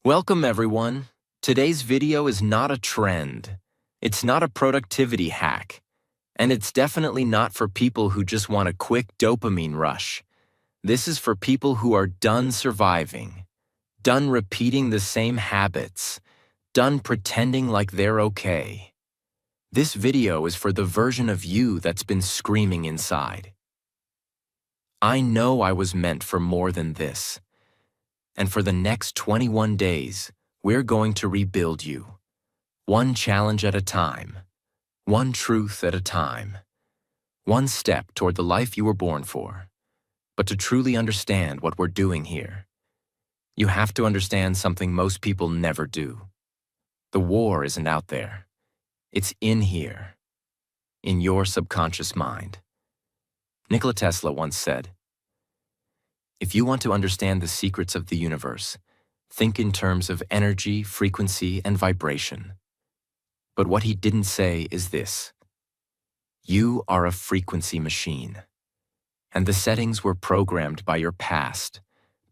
Welcome everyone. Today's video is not a trend. It's not a productivity hack. And it's definitely not for people who just want a quick dopamine rush. This is for people who are done surviving, done repeating the same habits, done pretending like they're okay. This video is for the version of you that's been screaming inside. I know I was meant for more than this. And for the next 21 days, we're going to rebuild you. One challenge at a time. One truth at a time. One step toward the life you were born for. But to truly understand what we're doing here, you have to understand something most people never do. The war isn't out there. It's in here. In your subconscious mind. Nikola Tesla once said, "If you want to understand the secrets of the universe, think in terms of energy, frequency, and vibration." But what he didn't say is this: you are a frequency machine, and the settings were programmed by your past,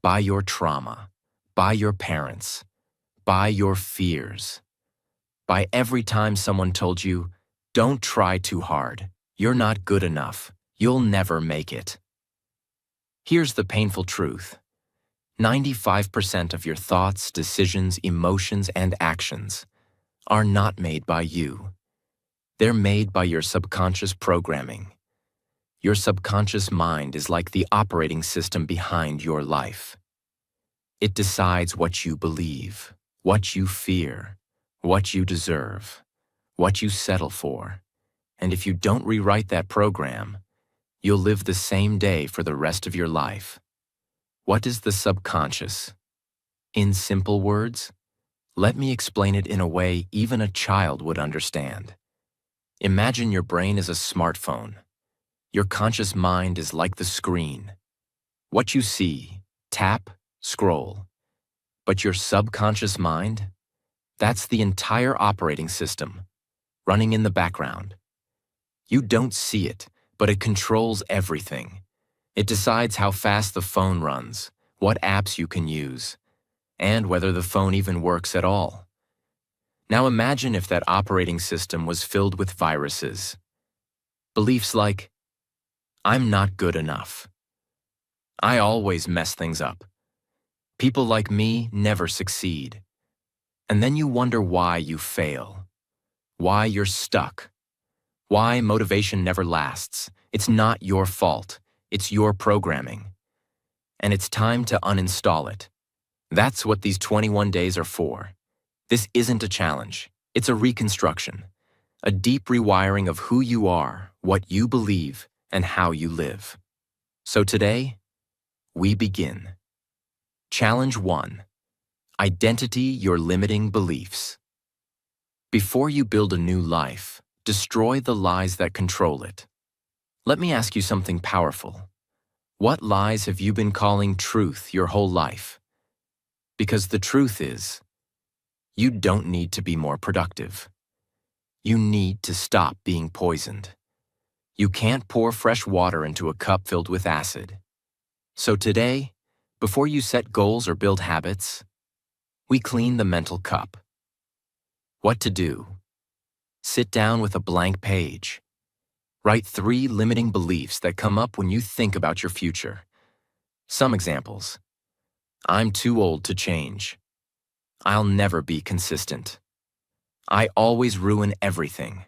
by your trauma, by your parents, by your fears, by every time someone told you, "Don't try too hard, you're not good enough, you'll never make it." Here's the painful truth. 95% of your thoughts, decisions, emotions, and actions are not made by you. They're made by your subconscious programming. Your subconscious mind is like the operating system behind your life. It decides what you believe, what you fear, what you deserve, what you settle for. And if you don't rewrite that program, you'll live the same day for the rest of your life. What is the subconscious? In simple words, let me explain it in a way even a child would understand. Imagine your brain is a smartphone. Your conscious mind is like the screen. What you see, tap, scroll. But your subconscious mind? That's the entire operating system, running in the background. You don't see it, but it controls everything. It decides how fast the phone runs, what apps you can use, and whether the phone even works at all. Now imagine if that operating system was filled with viruses. Beliefs like, "I'm not good enough. I always mess things up. People like me never succeed." And then you wonder why you fail, why you're stuck. Why motivation never lasts. It's not your fault. It's your programming. And it's time to uninstall it. That's what these 21 days are for. This isn't a challenge. It's a reconstruction. A deep rewiring of who you are, what you believe, and how you live. So today, we begin. Challenge 1. Identity your limiting beliefs. Before you build a new life, destroy the lies that control it. Let me ask you something powerful. What lies have you been calling truth your whole life? Because the truth is, you don't need to be more productive. You need to stop being poisoned. You can't pour fresh water into a cup filled with acid. So today, before you set goals or build habits, we clean the mental cup. What to do? Sit down with a blank page. Write 3 limiting beliefs that come up when you think about your future. Some examples. I'm too old to change. I'll never be consistent. I always ruin everything.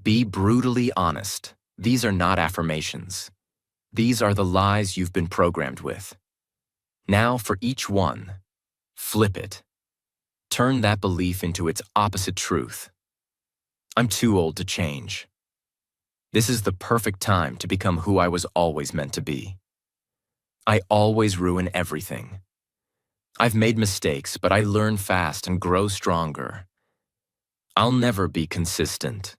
Be brutally honest. These are not affirmations. These are the lies you've been programmed with. Now for each one, flip it. Turn that belief into its opposite truth. I'm too old to change. This is the perfect time to become who I was always meant to be. I always ruin everything. I've made mistakes, but I learn fast and grow stronger. I'll never be consistent.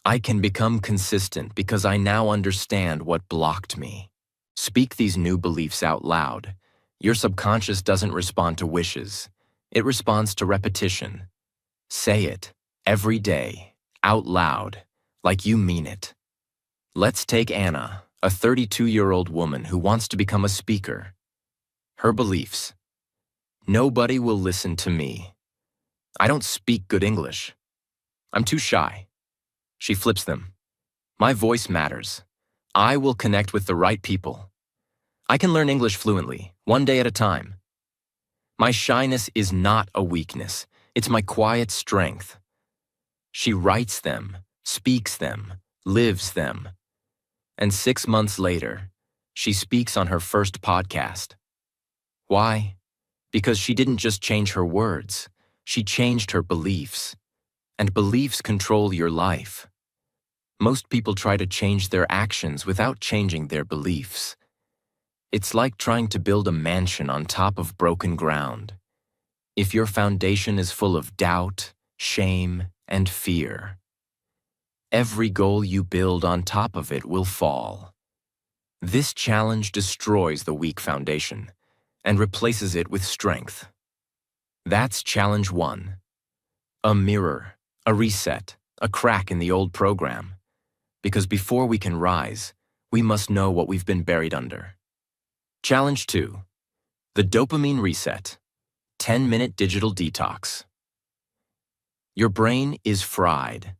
I can become consistent because I now understand what blocked me. Speak these new beliefs out loud. Your subconscious doesn't respond to wishes. It responds to repetition. Say it. Every day, out loud, like you mean it. Let's take Anna, a 32-year-old woman who wants to become a speaker. Her beliefs: Nobody will listen to me. I don't speak good English. I'm too shy. She flips them. My voice matters. I will connect with the right people. I can learn English fluently, one day at a time. My shyness is not a weakness. It's my quiet strength. She writes them, speaks them, lives them. And 6 months later, she speaks on her first podcast. Why? Because she didn't just change her words, she changed her beliefs. And beliefs control your life. Most people try to change their actions without changing their beliefs. It's like trying to build a mansion on top of broken ground. If your foundation is full of doubt, shame, and fear, every goal you build on top of it will fall. This challenge destroys the weak foundation and replaces it with strength. That's challenge 1. A mirror, a reset, a crack in the old program. Because before we can rise, we must know what we've been buried under. Challenge 2. The dopamine reset. 10-minute digital detox. Your brain is fried.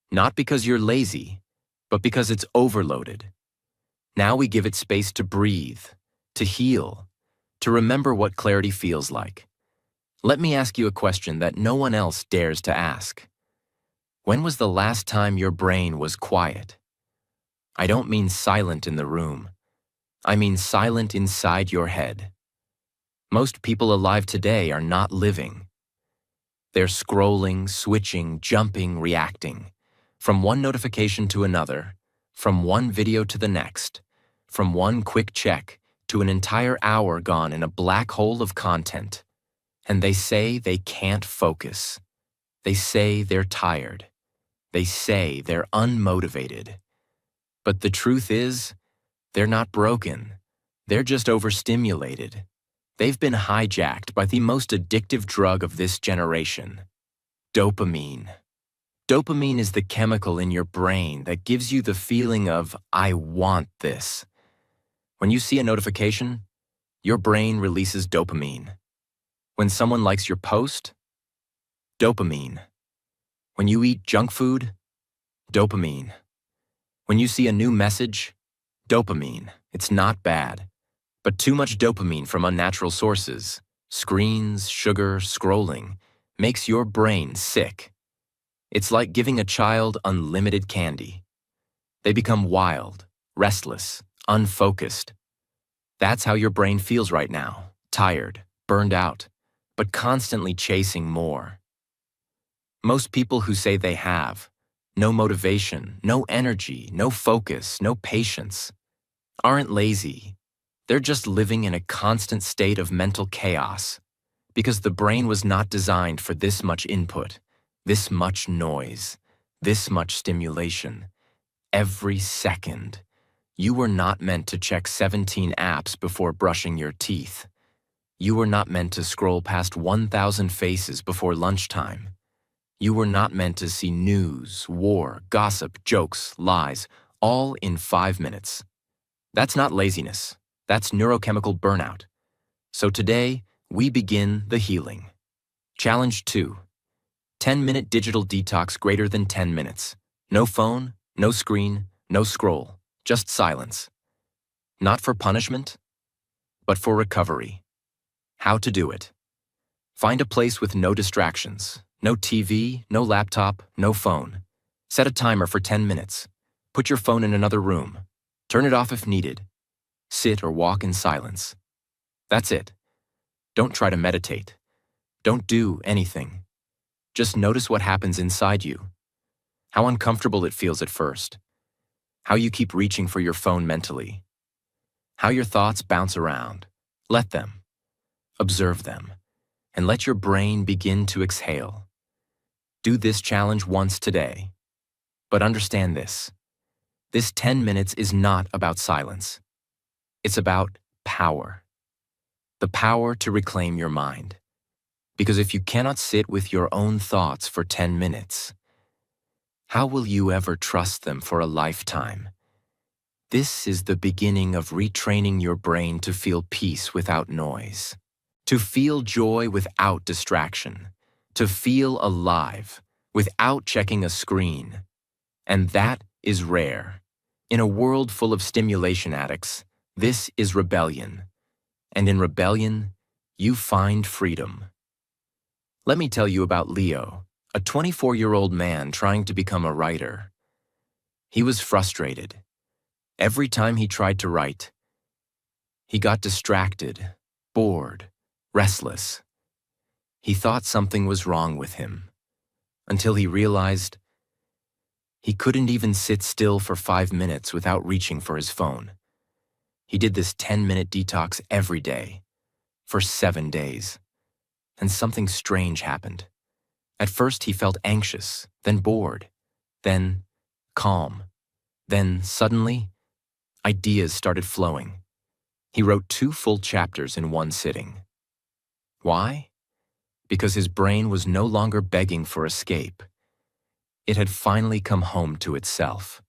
Not because you're lazy, but because it's overloaded. Now we give it space to breathe, to heal, to remember what clarity feels like. Let me ask you a question that no one else dares to ask. When was the last time your brain was quiet? I don't mean silent in the room. I mean silent inside your head. Most people alive today are not living. They're scrolling, switching, jumping, reacting. From one notification to another, from one video to the next, from one quick check to an entire hour gone in a black hole of content. And they say they can't focus. They say they're tired. They say they're unmotivated. But the truth is, they're not broken. They're just overstimulated. They've been hijacked by the most addictive drug of this generation, dopamine. Dopamine is the chemical in your brain that gives you the feeling of, I want this. When you see a notification, your brain releases dopamine. When someone likes your post, dopamine. When you eat junk food, dopamine. When you see a new message, dopamine. It's not bad. But too much dopamine from unnatural sources, screens, sugar, scrolling, makes your brain sick. It's like giving a child unlimited candy. They become wild, restless, unfocused. That's how your brain feels right now, tired, burned out, but constantly chasing more. Most people who say they have no motivation, no energy, no focus, no patience, aren't lazy. They're just living in a constant state of mental chaos because the brain was not designed for this much input, this much noise, this much stimulation. Every second. You were not meant to check 17 apps before brushing your teeth. You were not meant to scroll past 1,000 faces before lunchtime. You were not meant to see news, war, gossip, jokes, lies, all in 5 minutes. That's not laziness. That's neurochemical burnout. So today, we begin the healing. Challenge 2. 10-minute digital detox greater than 10 minutes. No phone, no screen, no scroll, just silence. Not for punishment, but for recovery. How to do it. Find a place with no distractions. No TV, no laptop, no phone. Set a timer for 10 minutes. Put your phone in another room. Turn it off if needed. Sit or walk in silence. That's it. Don't try to meditate. Don't do anything. Just notice what happens inside you. How uncomfortable it feels at first. How you keep reaching for your phone mentally. How your thoughts bounce around. Let them. Observe them. And let your brain begin to exhale. Do this challenge once today. But understand this. This 10 minutes is not about silence. It's about power. The power to reclaim your mind. Because if you cannot sit with your own thoughts for 10 minutes, how will you ever trust them for a lifetime? This is the beginning of retraining your brain to feel peace without noise. to feel joy without distraction, to feel alive without checking a screen. And that is rare. In a world full of stimulation addicts, this is rebellion. And in rebellion, you find freedom. Let me tell you about Leo, a 24-year-old man trying to become a writer. He was frustrated. Every time he tried to write, he got distracted, bored, restless. He thought something was wrong with him, until he realized he couldn't even sit still for 5 minutes without reaching for his phone. He did this 10-minute detox every day, for 7 days. And something strange happened. At first he felt anxious, then bored, then calm. Then suddenly, ideas started flowing. He wrote 2 full chapters in one sitting. Why? Because his brain was no longer begging for escape. It had finally come home to itself.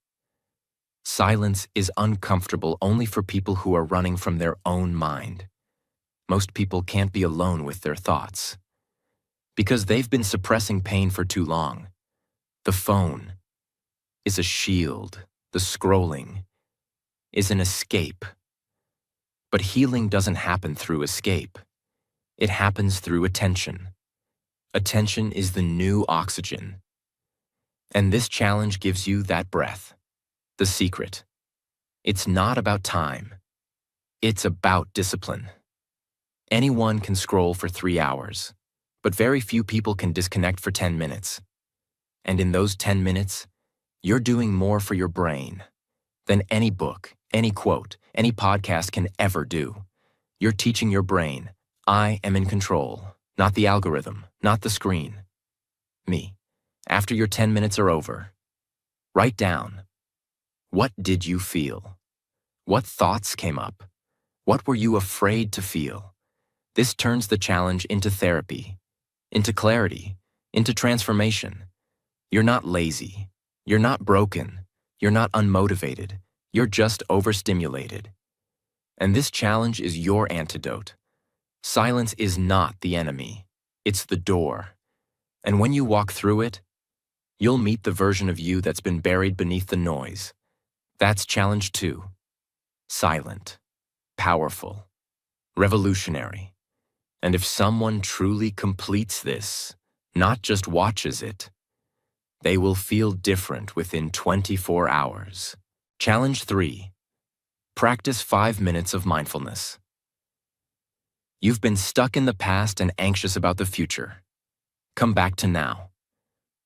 Silence is uncomfortable only for people who are running from their own mind. Most people can't be alone with their thoughts, because they've been suppressing pain for too long. The phone is a shield. The scrolling is an escape. But healing doesn't happen through escape. It happens through attention. Attention is the new oxygen. And this challenge gives you that breath. The secret. It's not about time. It's about discipline. Anyone can scroll for 3 hours, but very few people can disconnect for 10 minutes. And in those 10 minutes, you're doing more for your brain than any book, any quote, any podcast can ever do. You're teaching your brain, I am in control, not the algorithm, not the screen. Me. After your 10 minutes are over, write down, what did you feel? What thoughts came up? What were you afraid to feel? This turns the challenge into therapy, into clarity, into transformation. You're not lazy. You're not broken. You're not unmotivated. You're just overstimulated. And this challenge is your antidote. Silence is not the enemy. It's the door. And when you walk through it, you'll meet the version of you that's been buried beneath the noise. That's challenge 2. Silent, powerful, revolutionary. And if someone truly completes this, not just watches it, they will feel different within 24 hours. Challenge 3. Practice 5 minutes of mindfulness. You've been stuck in the past and anxious about the future. Come back to now.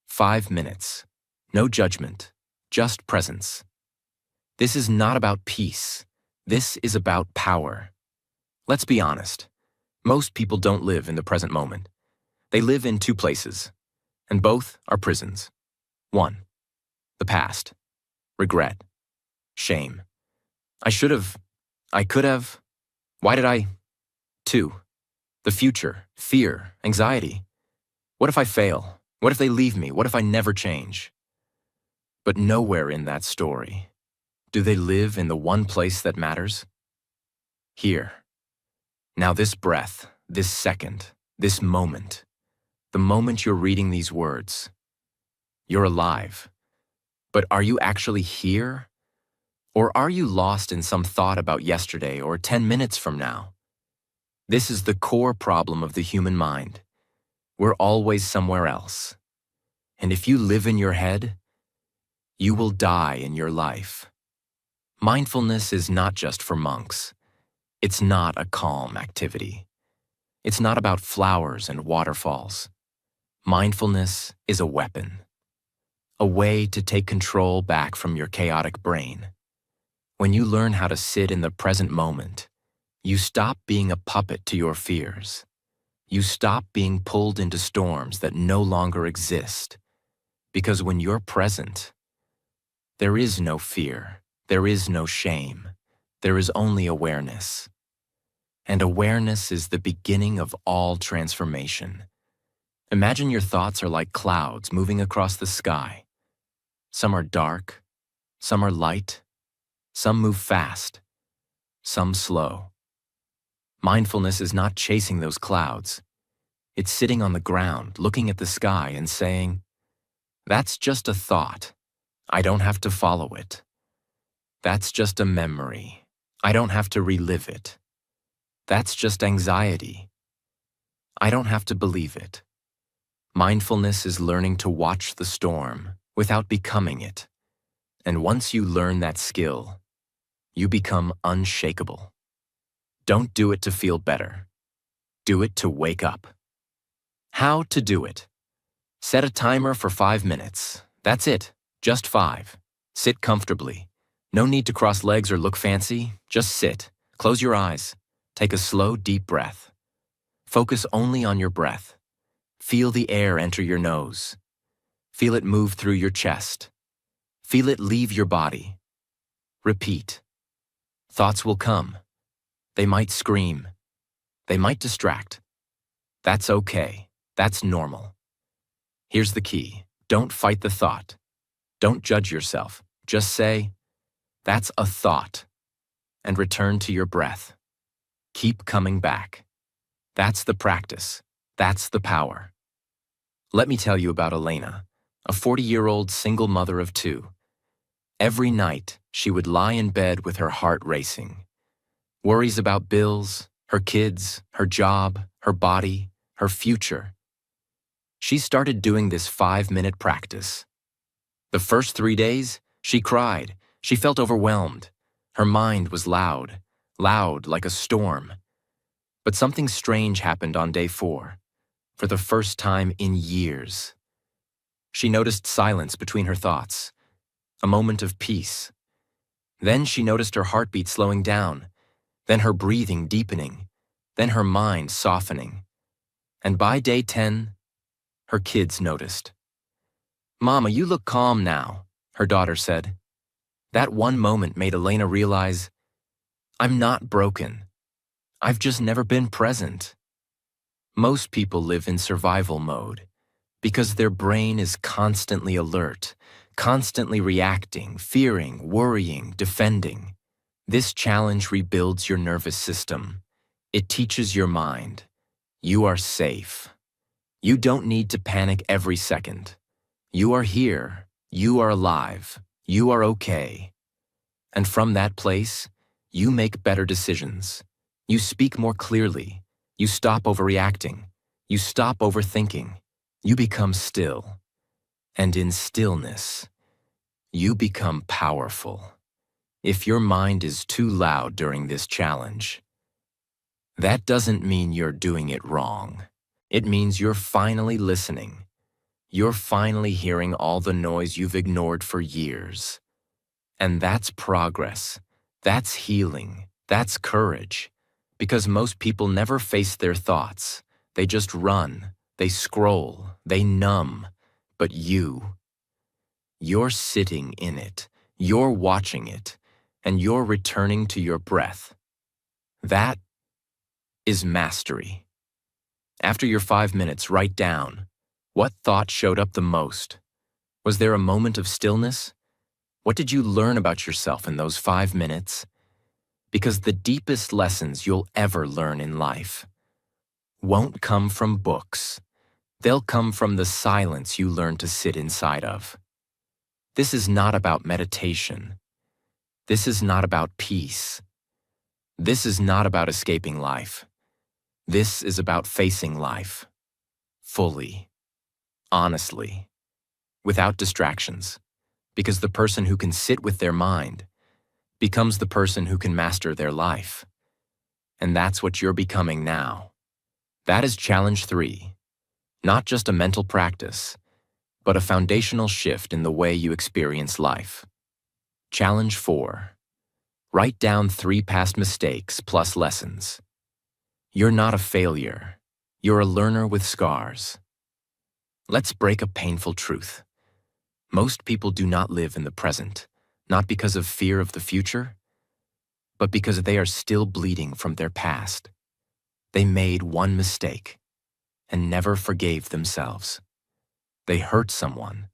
5 minutes. No judgment, just presence. This is not about peace. This is about power. Let's be honest. Most people don't live in the present moment. They live in 2 places, and both are prisons. 1. The past. Regret. Shame. I should have. I could have. Why did I? 2. The future. Fear. Anxiety. What if I fail? What if they leave me? What if I never change? But nowhere in that story do they live in the one place that matters. Here. Now this breath, this second, this moment, the moment you're reading these words, you're alive. But are you actually here? Or are you lost in some thought about yesterday or 10 minutes from now? This is the core problem of the human mind. We're always somewhere else. And if you live in your head, you will die in your life. Mindfulness is not just for monks. It's not a calm activity. It's not about flowers and waterfalls. Mindfulness is a weapon, a way to take control back from your chaotic brain. When you learn how to sit in the present moment, you stop being a puppet to your fears. You stop being pulled into storms that no longer exist. Because when you're present, there is no fear, there is no shame, there is only awareness. And awareness is the beginning of all transformation. Imagine your thoughts are like clouds moving across the sky. Some are dark, some are light, some move fast, some slow. Mindfulness is not chasing those clouds. It's sitting on the ground, looking at the sky and saying, "That's just a thought. I don't have to follow it. That's just a memory. I don't have to relive it. That's just anxiety. I don't have to believe it." Mindfulness is learning to watch the storm without becoming it. And once you learn that skill, you become unshakable. Don't do it to feel better. Do it to wake up. How to do it? Set a timer for 5 minutes. That's it, just 5. Sit comfortably. No need to cross legs or look fancy. Just sit. Close your eyes. Take a slow, deep breath. Focus only on your breath. Feel the air enter your nose. Feel it move through your chest. Feel it leave your body. Repeat. Thoughts will come. They might scream. They might distract. That's okay. That's normal. Here's the key. Don't fight the thought. Don't judge yourself. Just say, "That's a thought," and return to your breath. Keep coming back. That's the practice. That's the power. Let me tell you about Elena, a 40-year-old single mother of 2. Every night, she would lie in bed with her heart racing. Worries about bills, her kids, her job, her body, her future. She started doing this 5-minute practice. The first 3 days, she cried. She felt overwhelmed. Her mind was loud like a storm. But something strange happened on day 4, for the first time in years. She noticed silence between her thoughts, a moment of peace. Then she noticed her heartbeat slowing down, then her breathing deepening, then her mind softening. And by day 10, her kids noticed. "Mama, you look calm now," her daughter said. That one moment made Elena realize, "I'm not broken. I've just never been present." Most people live in survival mode because their brain is constantly alert, constantly reacting, fearing, worrying, defending. This challenge rebuilds your nervous system. It teaches your mind, you are safe. You don't need to panic every second. You are here. You are alive. You are okay. And from that place, you make better decisions. You speak more clearly. You stop overreacting. You stop overthinking. You become still. And in stillness, you become powerful. If your mind is too loud during this challenge, that doesn't mean you're doing it wrong. It means you're finally listening. You're finally hearing all the noise you've ignored for years. And that's progress. That's healing. That's courage. Because most people never face their thoughts. They just run. They scroll. They numb. But you're sitting in it. You're watching it. And you're returning to your breath. That is mastery. After your 5 minutes, write down, what thought showed up the most? Was there a moment of stillness? What did you learn about yourself in those 5 minutes? Because the deepest lessons you'll ever learn in life won't come from books. They'll come from the silence you learn to sit inside of. This is not about meditation. This is not about peace. This is not about escaping life. This is about facing life fully, honestly, without distractions, because the person who can sit with their mind becomes the person who can master their life. And that's what you're becoming now. That is challenge 3, not just a mental practice, but a foundational shift in the way you experience life. Challenge 4, write down 3 past mistakes plus lessons. You're not a failure. You're a learner with scars. Let's break a painful truth. Most people do not live in the present, not because of fear of the future, but because they are still bleeding from their past. They made one mistake and never forgave themselves. They hurt someone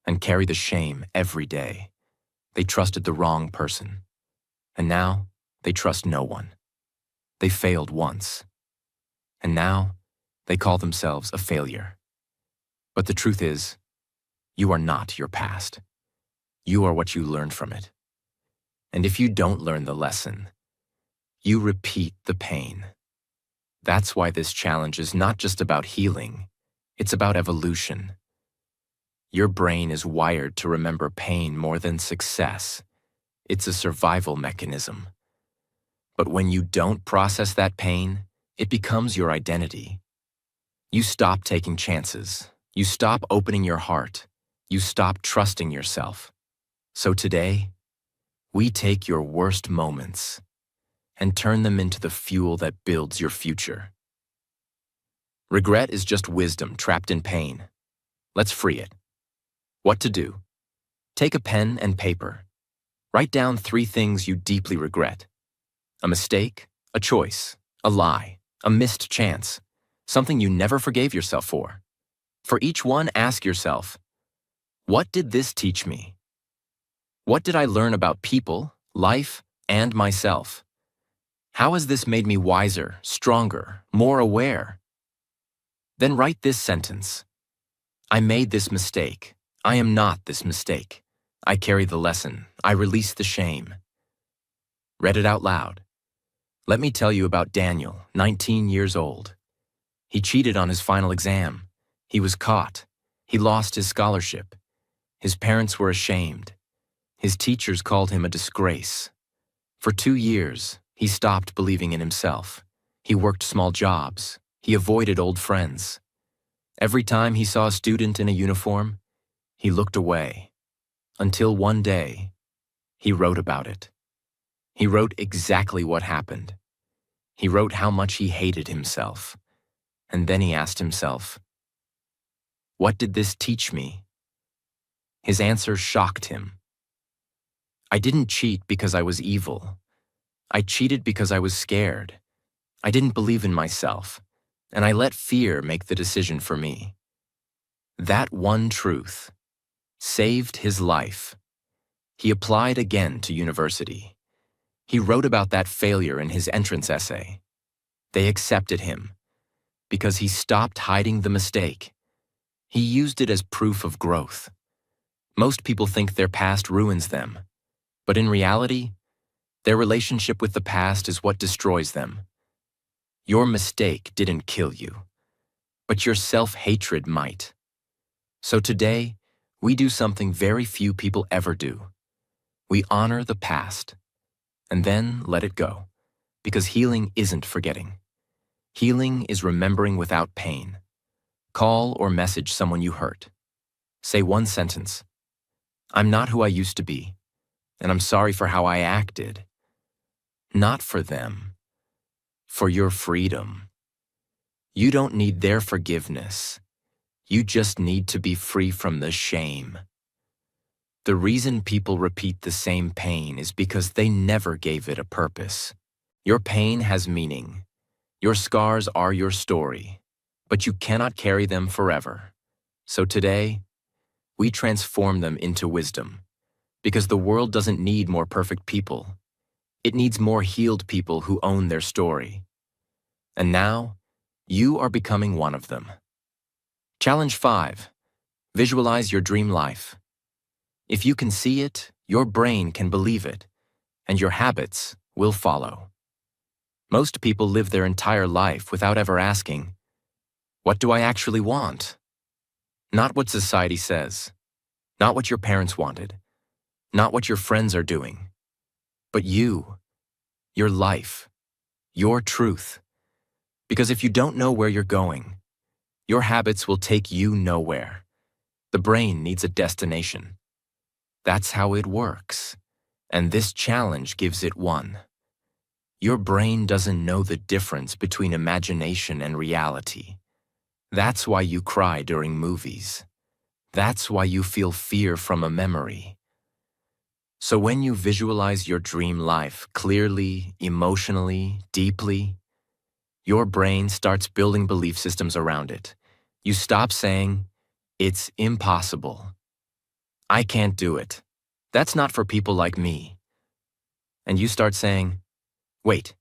and carry the shame every day. They trusted the wrong person, and now they trust no one. They failed once. And now, they call themselves a failure. But the truth is, you are not your past. You are what you learned from it. And if you don't learn the lesson, you repeat the pain. That's why this challenge is not just about healing, it's about evolution. Your brain is wired to remember pain more than success. It's a survival mechanism. But when you don't process that pain, it becomes your identity. You stop taking chances. You stop opening your heart. You stop trusting yourself. So today, we take your worst moments and turn them into the fuel that builds your future. Regret is just wisdom trapped in pain. Let's free it. What to do? Take a pen and paper. Write down 3 things you deeply regret. A mistake, a choice, a lie, a missed chance, something you never forgave yourself for. For each one, ask yourself, what did this teach me? What did I learn about people, life, and myself? How has this made me wiser, stronger, more aware? Then write this sentence. I made this mistake. I am not this mistake. I carry the lesson. I release the shame. Read it out loud. Let me tell you about Daniel, 19 years old. He cheated on his final exam. He was caught. He lost his scholarship. His parents were ashamed. His teachers called him a disgrace. For 2 years, he stopped believing in himself. He worked small jobs. He avoided old friends. Every time he saw a student in a uniform, he looked away. Until one day, he wrote about it. He wrote exactly what happened. He wrote how much he hated himself. And then he asked himself, what did this teach me? His answer shocked him. I didn't cheat because I was evil. I cheated because I was scared. I didn't believe in myself, and I let fear make the decision for me. That one truth saved his life. He applied again to university. He wrote about that failure in his entrance essay. They accepted him because he stopped hiding the mistake. He used it as proof of growth. Most people think their past ruins them, but in reality, their relationship with the past is what destroys them. Your mistake didn't kill you, but your self-hatred might. So today, we do something very few people ever do. We honor the past, and then let it go, because healing isn't forgetting. Healing is remembering without pain. Call or message someone you hurt. Say one sentence. I'm not who I used to be, and I'm sorry for how I acted. Not for them, for your freedom. You don't need their forgiveness. You just need to be free from the shame. The reason people repeat the same pain is because they never gave it a purpose. Your pain has meaning. Your scars are your story, but you cannot carry them forever. So today, we transform them into wisdom, because the world doesn't need more perfect people. It needs more healed people who own their story. And now, you are becoming one of them. Challenge 5. Visualize your dream life. If you can see it, your brain can believe it, and your habits will follow. Most people live their entire life without ever asking, what do I actually want? Not what society says, not what your parents wanted, not what your friends are doing, but you, your life, your truth. Because if you don't know where you're going, your habits will take you nowhere. The brain needs a destination. That's how it works, and this challenge gives it one. Your brain doesn't know the difference between imagination and reality. That's why you cry during movies. That's why you feel fear from a memory. So when you visualize your dream life clearly, emotionally, deeply, your brain starts building belief systems around it. You stop saying, it's impossible. I can't do it. That's not for people like me. And you start saying, wait,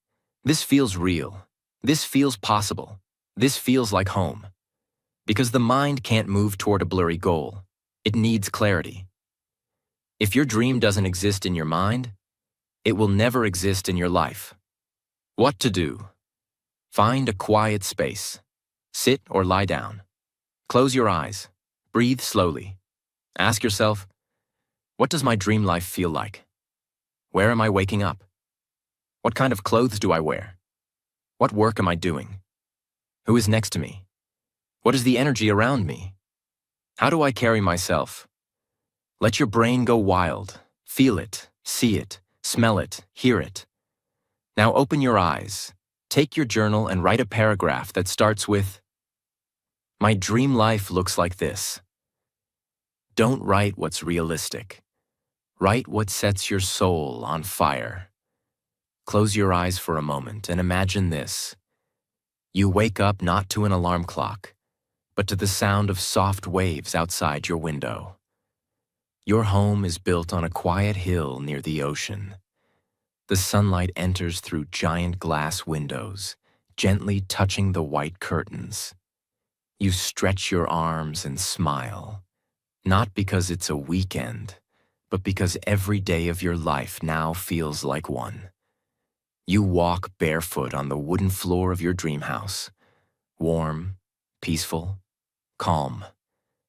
This feels real. This feels possible. This feels like home. Because the mind can't move toward a blurry goal. It needs clarity. If your dream doesn't exist in your mind, it will never exist in your life. What to do? Find a quiet space. Sit or lie down. Close your eyes. Breathe slowly. Ask yourself, what does my dream life feel like? Where am I waking up? What kind of clothes do I wear? What work am I doing? Who is next to me? What is the energy around me? How do I carry myself? Let your brain go wild. Feel it, see it, smell it, hear it. Now open your eyes. Take your journal and write a paragraph that starts with, "My dream life looks like this." Don't write what's realistic. Write what sets your soul on fire. Close your eyes for a moment and imagine this. You wake up not to an alarm clock, but to the sound of soft waves outside your window. Your home is built on a quiet hill near the ocean. The sunlight enters through giant glass windows, gently touching the white curtains. You stretch your arms and smile, not because it's a weekend, but because every day of your life now feels like one. You walk barefoot on the wooden floor of your dream house, warm, peaceful, calm.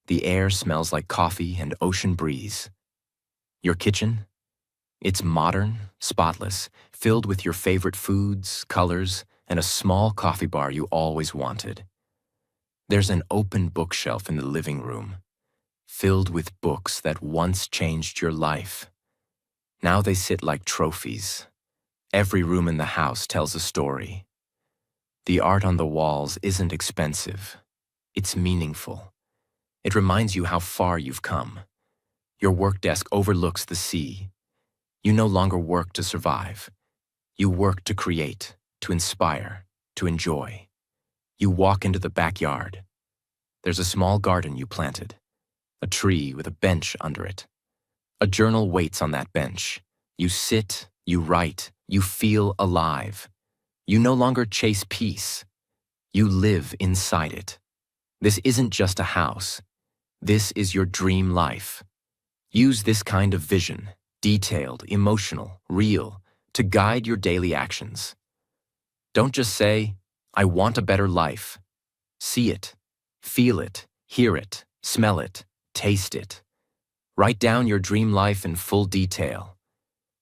The air smells like coffee and ocean breeze. Your kitchen? It's modern, spotless, filled with your favorite foods, colors, and a small coffee bar you always wanted. There's an open bookshelf in the living room, filled with books that once changed your life. Now they sit like trophies. Every room in the house tells a story. The art on the walls isn't expensive. It's meaningful. It reminds you how far you've come. Your work desk overlooks the sea. You no longer work to survive. You work to create, to inspire, to enjoy. You walk into the backyard. There's a small garden you planted, a tree with a bench under it. A journal waits on that bench. You sit, you write, you feel alive. You no longer chase peace. You live inside it. This isn't just a house. This is your dream life. Use this kind of vision, detailed, emotional, real, to guide your daily actions. Don't just say, "I want a better life." See it, feel it, hear it, smell it, taste it. Write down your dream life in full detail.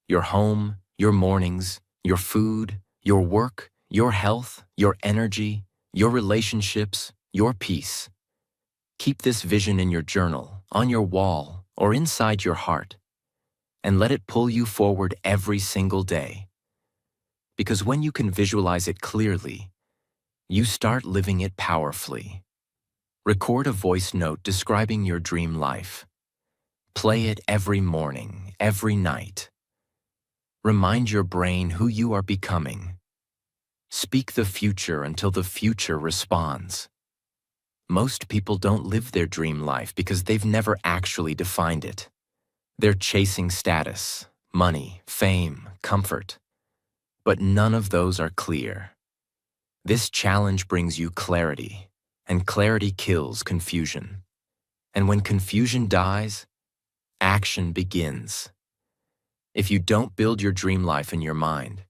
Your home, your mornings, your food, your work, your health, your energy, your relationships, your peace. Keep this vision in your journal, on your wall, or inside your heart, and let it pull you forward every single day. Because when you can visualize it clearly, you start living it powerfully. Record a voice note describing your dream life. Play it every morning, every night. Remind your brain who you are becoming. Speak the future until the future responds. Most people don't live their dream life because they've never actually defined it. They're chasing status, money, fame, comfort. But none of those are clear. This challenge brings you clarity, and clarity kills confusion. And when confusion dies, action begins. If you don't build your dream life in your mind,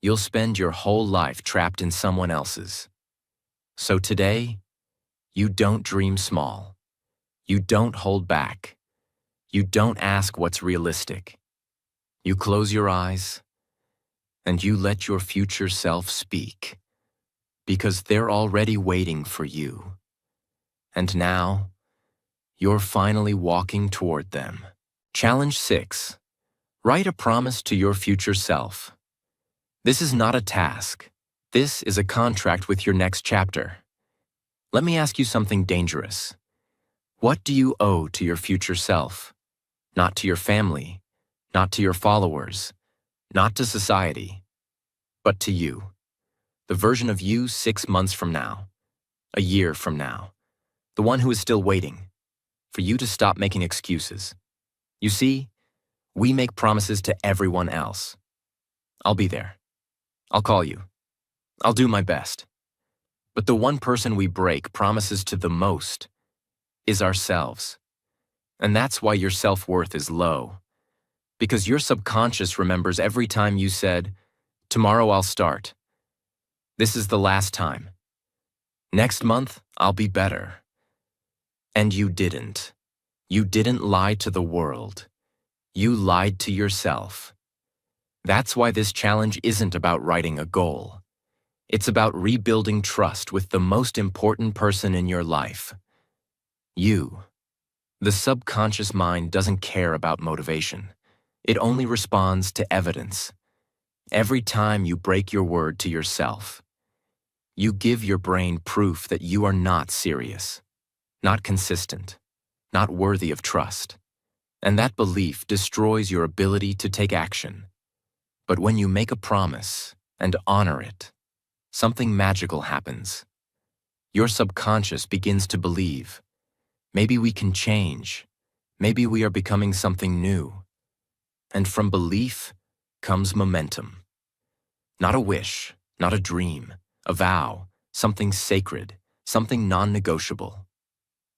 you'll spend your whole life trapped in someone else's. So today, you don't dream small. You don't hold back. You don't ask what's realistic. You close your eyes, and you let your future self speak, because they're already waiting for you. And now, you're finally walking toward them. Challenge 6. Write a promise to your future self. This is not a task. This is a contract with your next chapter. Let me ask you something dangerous. What do you owe to your future self? Not to your family, not to your followers, not to society, but to you. The version of you 6 months from now, a year from now, the one who is still waiting for you to stop making excuses. You see, we make promises to everyone else. I'll be there. I'll call you. I'll do my best. But the one person we break promises to the most is ourselves. And that's why your self-worth is low. Because your subconscious remembers every time you said, "Tomorrow I'll start. This is the last time. Next month, I'll be better." And you didn't. You didn't lie to the world. You lied to yourself. That's why this challenge isn't about writing a goal. It's about rebuilding trust with the most important person in your life. You. The subconscious mind doesn't care about motivation. It only responds to evidence. Every time you break your word to yourself, you give your brain proof that you are not serious, not consistent, not worthy of trust. And that belief destroys your ability to take action. But when you make a promise and honor it, something magical happens. Your subconscious begins to believe, maybe we can change, maybe we are becoming something new. And from belief comes momentum. Not a wish, not a dream, a vow, something sacred, something non-negotiable.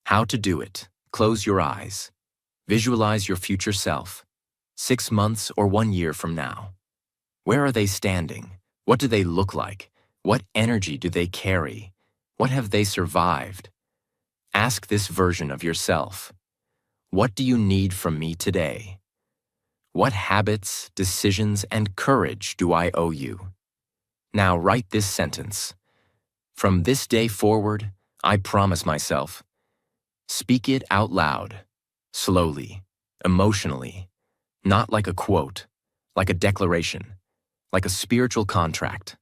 How to do it? Close your eyes. Visualize your future self, 6 months or 1 year from now. Where are they standing? What do they look like? What energy do they carry? What have they survived? Ask this version of yourself. What do you need from me today? What habits, decisions, and courage do I owe you? Now write this sentence. From this day forward, I promise myself. Speak it out loud, slowly, emotionally, not like a quote, like a declaration, like a spiritual contract.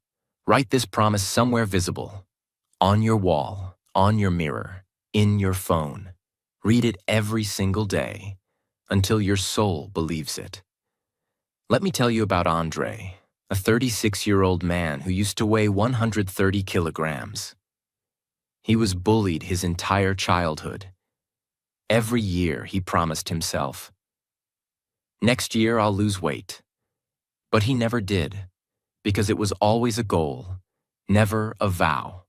Write this promise somewhere visible, on your wall, on your mirror, in your phone. Read it every single day until your soul believes it. Let me tell you about Andre, a 36-year-old man who used to weigh 130 kilograms. He was bullied his entire childhood. Every year he promised himself, "Next year I'll lose weight." But he never did, because it was always a goal, never a vow.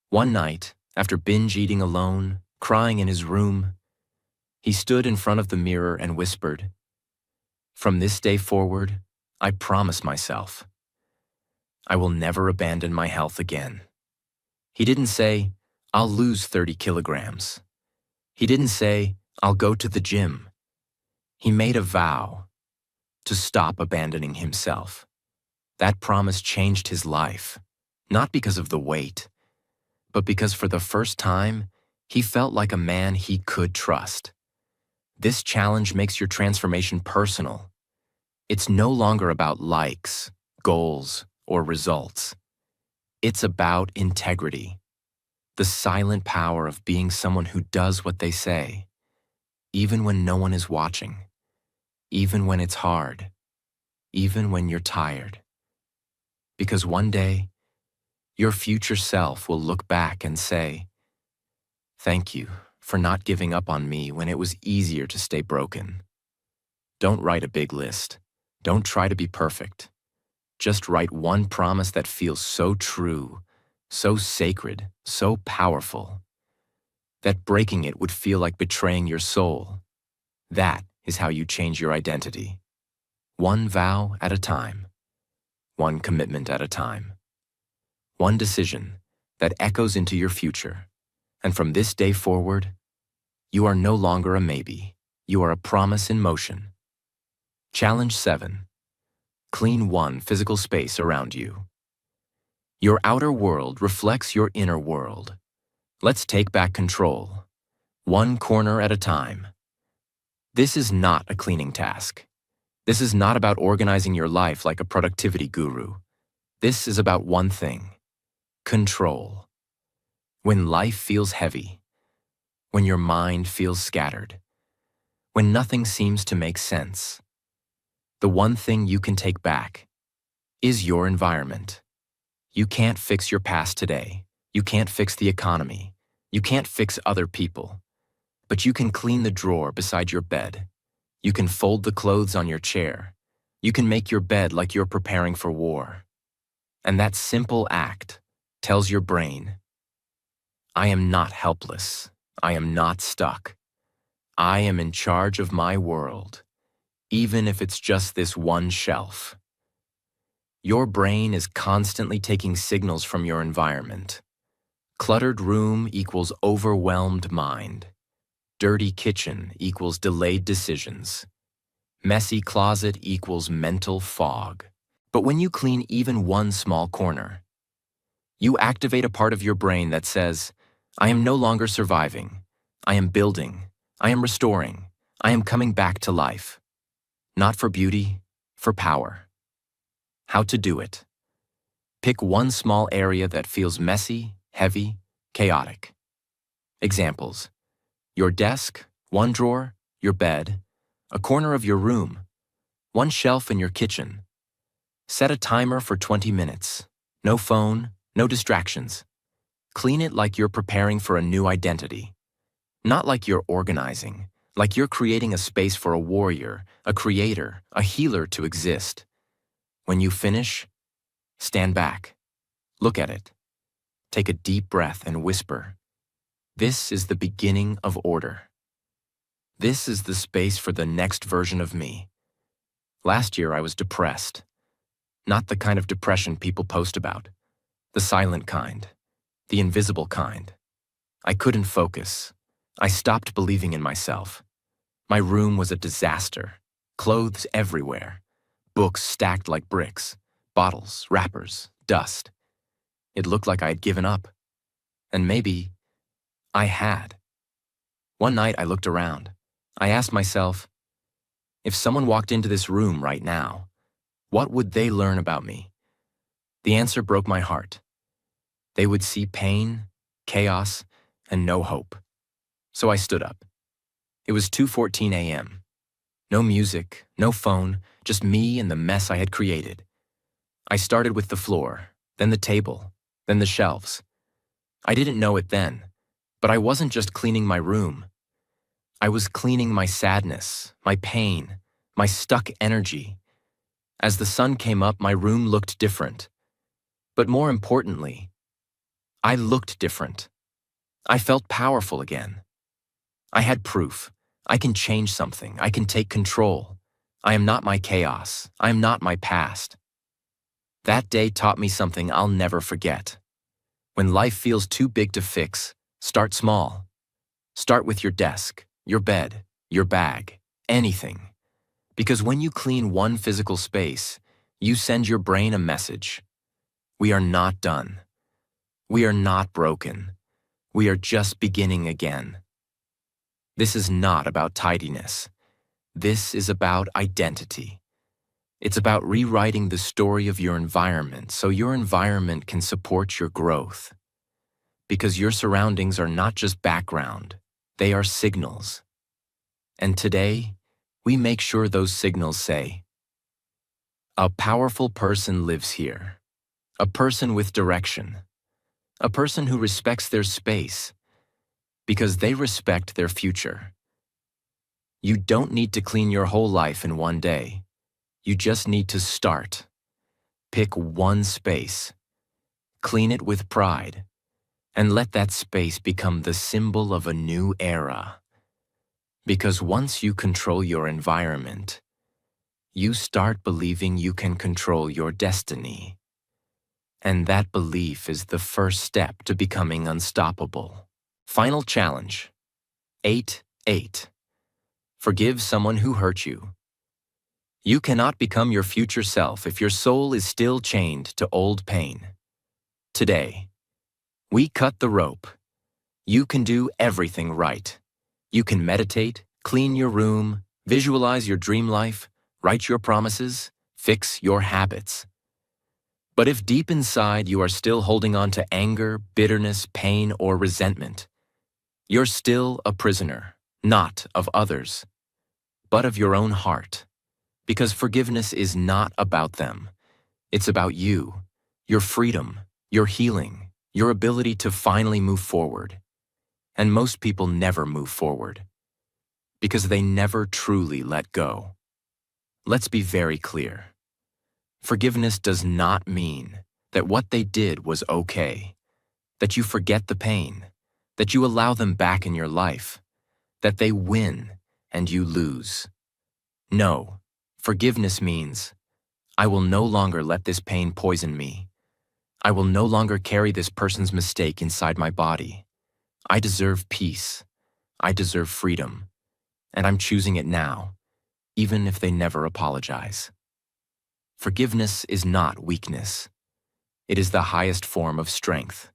One night, after binge eating alone, crying in his room, he stood in front of the mirror and whispered, "From this day forward, I promise myself, I will never abandon my health again." He didn't say, "I'll lose 30 kilograms." He didn't say, "I'll go to the gym." He made a vow to stop abandoning himself. That promise changed his life, not because of the weight, but because for the first time, he felt like a man he could trust. This challenge makes your transformation personal. It's no longer about likes, goals, or results. It's about integrity, the silent power of being someone who does what they say, even when no one is watching, even when it's hard, even when you're tired. Because one day, your future self will look back and say, "Thank you for not giving up on me when it was easier to stay broken." Don't write a big list. Don't try to be perfect. Just write one promise that feels so true, so sacred, so powerful, that breaking it would feel like betraying your soul. That is how you change your identity. One vow at a time. One commitment at a time. One decision that echoes into your future. And from this day forward, you are no longer a maybe. You are a promise in motion. Challenge 7. Clean one physical space around you. Your outer world reflects your inner world. Let's take back control, one corner at a time. This is not a cleaning task. This is not about organizing your life like a productivity guru. This is about one thing: control. When life feels heavy, when your mind feels scattered, when nothing seems to make sense, the one thing you can take back is your environment. You can't fix your past today. You can't fix the economy. You can't fix other people. But you can clean the drawer beside your bed. You can fold the clothes on your chair. You can make your bed like you're preparing for war. And that simple act tells your brain, I am not helpless. I am not stuck. I am in charge of my world, even if it's just this one shelf. Your brain is constantly taking signals from your environment. Cluttered room equals overwhelmed mind. Dirty kitchen equals delayed decisions. Messy closet equals mental fog. But when you clean even one small corner, you activate a part of your brain that says, I am no longer surviving. I am building. I am restoring. I am coming back to life. Not for beauty, for power. How to do it. Pick one small area that feels messy, heavy, chaotic. Examples: your desk, one drawer, your bed, a corner of your room, one shelf in your kitchen. Set a timer for 20 minutes. No phone, no distractions. Clean it like you're preparing for a new identity. Not like you're organizing, like you're creating a space for a warrior, a creator, a healer to exist. When you finish, stand back. Look at it. Take a deep breath and whisper, this is the beginning of order. This is the space for the next version of me. Last year I was depressed. Not the kind of depression people post about. The silent kind. The invisible kind. I couldn't focus. I stopped believing in myself. My room was a disaster. Clothes everywhere. Books stacked like bricks. Bottles, wrappers, dust. It looked like I had given up. And maybe I had. One night I looked around. I asked myself, if someone walked into this room right now, what would they learn about me? The answer broke my heart. They would see pain, chaos, and no hope. So I stood up. It was 2:14 a.m. No music, no phone, just me and the mess I had created. I started with the floor, then the table, then the shelves. I didn't know it then, but I wasn't just cleaning my room. I was cleaning my sadness, my pain, my stuck energy. As the sun came up, my room looked different. But more importantly, I looked different. I felt powerful again. I had proof. I can change something. I can take control. I am not my chaos. I am not my past. That day taught me something I'll never forget. When life feels too big to fix, start small. Start with your desk, your bed, your bag, anything. Because when you clean one physical space, you send your brain a message. We are not done. We are not broken. We are just beginning again. This is not about tidiness. This is about identity. It's about rewriting the story of your environment so your environment can support your growth. Because your surroundings are not just background, they are signals. And today, we make sure those signals say, a powerful person lives here. A person with direction. A person who respects their space. Because they respect their future. You don't need to clean your whole life in one day. You just need to start. Pick one space. Clean it with pride. And let that space become the symbol of a new era. Because once you control your environment, you start believing you can control your destiny. And that belief is the first step to becoming unstoppable. Final challenge. 8-8. Forgive someone who hurt you. You cannot become your future self if your soul is still chained to old pain. Today, we cut the rope. You can do everything right. You can meditate, clean your room, visualize your dream life, write your promises, fix your habits. But if deep inside you are still holding on to anger, bitterness, pain, or resentment, you're still a prisoner, not of others, but of your own heart. Because forgiveness is not about them. It's about you, your freedom, your healing, your ability to finally move forward. And most people never move forward because they never truly let go. Let's be very clear. Forgiveness does not mean that what they did was okay, that you forget the pain, that you allow them back in your life, that they win and you lose. No, forgiveness means, I will no longer let this pain poison me. I will no longer carry this person's mistake inside my body. I deserve peace. I deserve freedom. And I'm choosing it now, even if they never apologize. Forgiveness is not weakness. It is the highest form of strength.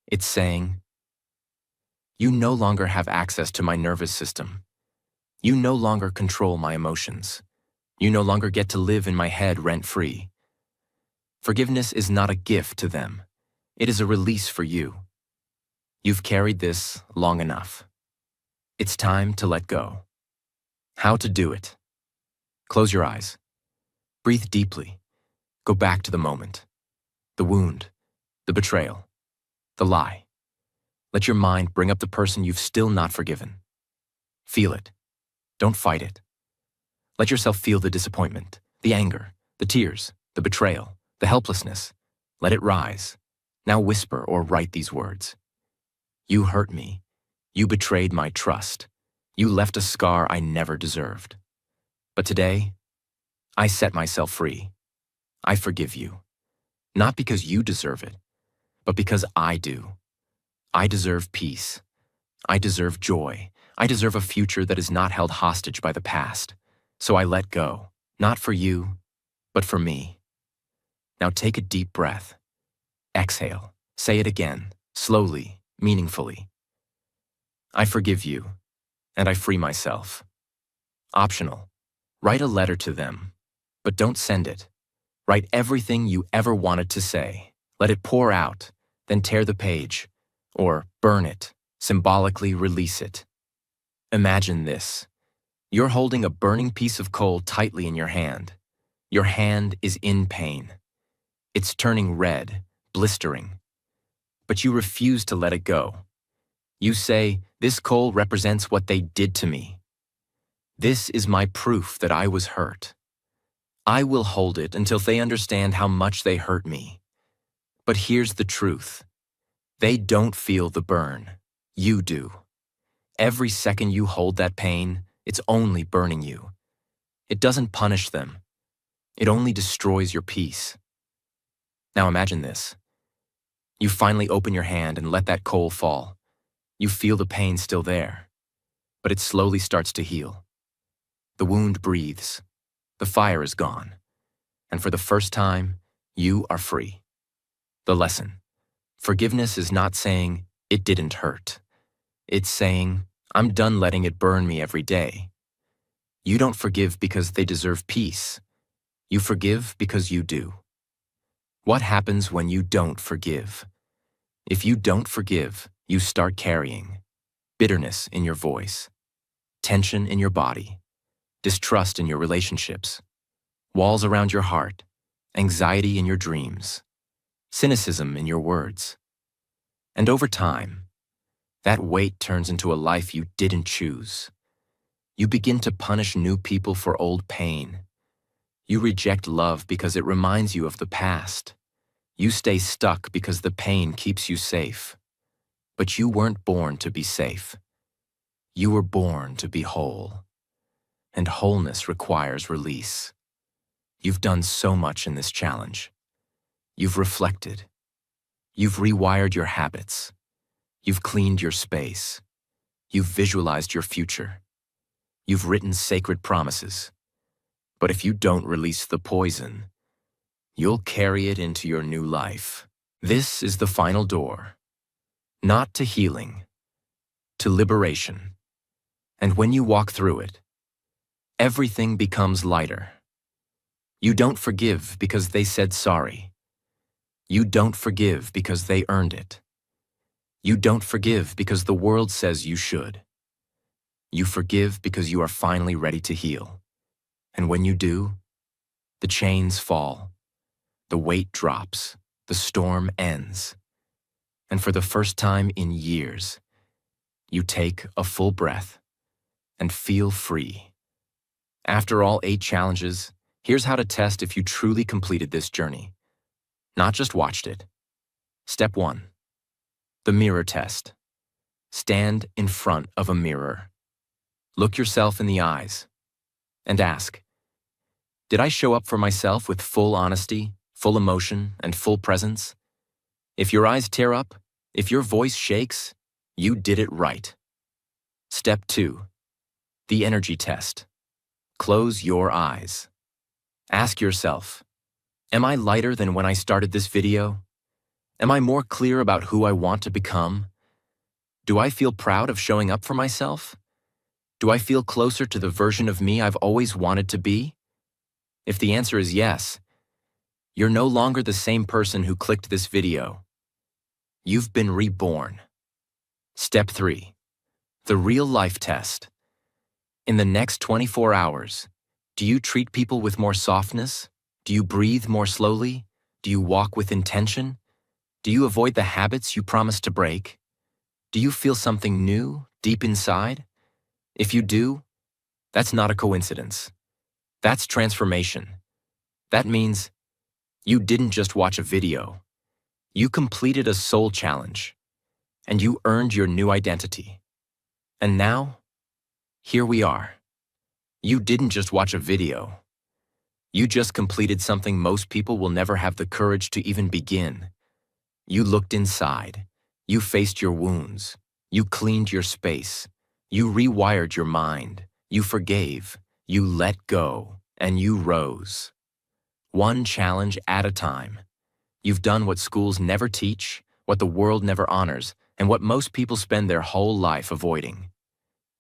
It's saying, you no longer have access to my nervous system. You no longer control my emotions. You no longer get to live in my head rent-free. Forgiveness is not a gift to them. It is a release for you. You've carried this long enough. It's time to let go. How to do it? Close your eyes. Breathe deeply. Go back to the moment. The wound, the betrayal, the lie. Let your mind bring up the person you've still not forgiven. Feel it. Don't fight it. Let yourself feel the disappointment, the anger, the tears, the betrayal, the helplessness. Let it rise. Now whisper or write these words. You hurt me. You betrayed my trust. You left a scar I never deserved. But today, I set myself free. I forgive you. Not because you deserve it, but because I do. I deserve peace. I deserve joy. I deserve a future that is not held hostage by the past. So I let go, not for you, but for me. Now take a deep breath. Exhale. Say it again, slowly, meaningfully. I forgive you, and I free myself. Optional. Write a letter to them, but don't send it. Write everything you ever wanted to say. Let it pour out, then tear the page, or burn it, symbolically release it. Imagine this. You're holding a burning piece of coal tightly in your hand. Your hand is in pain. It's turning red, blistering. But you refuse to let it go. You say, this coal represents what they did to me. This is my proof that I was hurt. I will hold it until they understand how much they hurt me. But here's the truth. They don't feel the burn. You do. Every second you hold that pain, it's only burning you. It doesn't punish them. It only destroys your peace. Now imagine this. You finally open your hand and let that coal fall. You feel the pain still there, but it slowly starts to heal. The wound breathes. The fire is gone. And for the first time, you are free. The lesson. Forgiveness is not saying, it didn't hurt. It's saying, I'm done letting it burn me every day. You don't forgive because they deserve peace. You forgive because you do. What happens when you don't forgive? If you don't forgive, you start carrying bitterness in your voice, tension in your body, distrust in your relationships, walls around your heart, anxiety in your dreams, cynicism in your words. And over time, that weight turns into a life you didn't choose. You begin to punish new people for old pain. You reject love because it reminds you of the past. You stay stuck because the pain keeps you safe. But you weren't born to be safe. You were born to be whole. And wholeness requires release. You've done so much in this challenge. You've reflected. You've rewired your habits. You've cleaned your space. You've visualized your future. You've written sacred promises. But if you don't release the poison, you'll carry it into your new life. This is the final door. Not to healing, to liberation. And when you walk through it, everything becomes lighter. You don't forgive because they said sorry. You don't forgive because they earned it. You don't forgive because the world says you should. You forgive because you are finally ready to heal. And when you do, the chains fall, the weight drops, the storm ends. And for the first time in years, you take a full breath and feel free. After all 8 challenges, here's how to test if you truly completed this journey. not just watched it. Step 1. The mirror test. Stand in front of a mirror. Look yourself in the eyes and ask, did I show up for myself with full honesty, full emotion, and full presence? If your eyes tear up, if your voice shakes, you did it right. Step 2. The energy test. Close your eyes. Ask yourself, am I lighter than when I started this video? Am I more clear about who I want to become? Do I feel proud of showing up for myself? Do I feel closer to the version of me I've always wanted to be? If the answer is yes, you're no longer the same person who clicked this video. You've been reborn. Step 3. The real-life test. In the next 24 hours, do you treat people with more softness? Do you breathe more slowly? Do you walk with intention? Do you avoid the habits you promised to break? Do you feel something new deep inside? If you do, that's not a coincidence. That's transformation. That means you didn't just watch a video. You completed a soul challenge, and you earned your new identity. And now, here we are. You didn't just watch a video. You just completed something most people will never have the courage to even begin. You looked inside. You faced your wounds. You cleaned your space. You rewired your mind. You forgave. You let go. And you rose. One challenge at a time. You've done what schools never teach, what the world never honors, and what most people spend their whole life avoiding.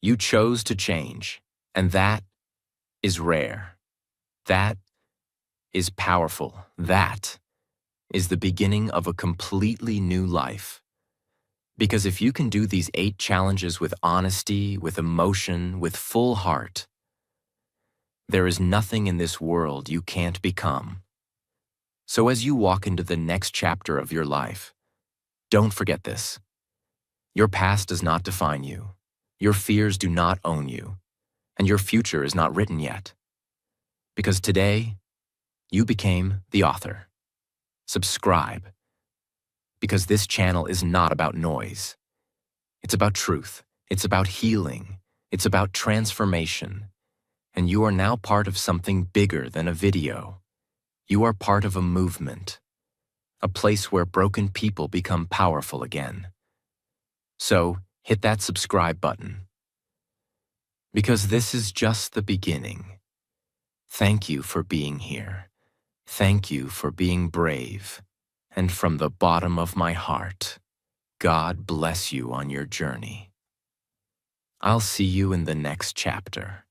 You chose to change, and that is rare. That is powerful. That is the beginning of a completely new life. Because if you can do these 8 challenges with honesty, with emotion, with full heart, there is nothing in this world you can't become. So as you walk into the next chapter of your life, don't forget this. Your past does not define you. Your fears do not own you. And your future is not written yet. Because today, you became the author. Subscribe. Because this channel is not about noise. It's about truth. It's about healing. It's about transformation. And you are now part of something bigger than a video. You are part of a movement, a place where broken people become powerful again. So, hit that subscribe button. Because this is just the beginning. Thank you for being here. Thank you for being brave. And from the bottom of my heart, God bless you on your journey. I'll see you in the next chapter.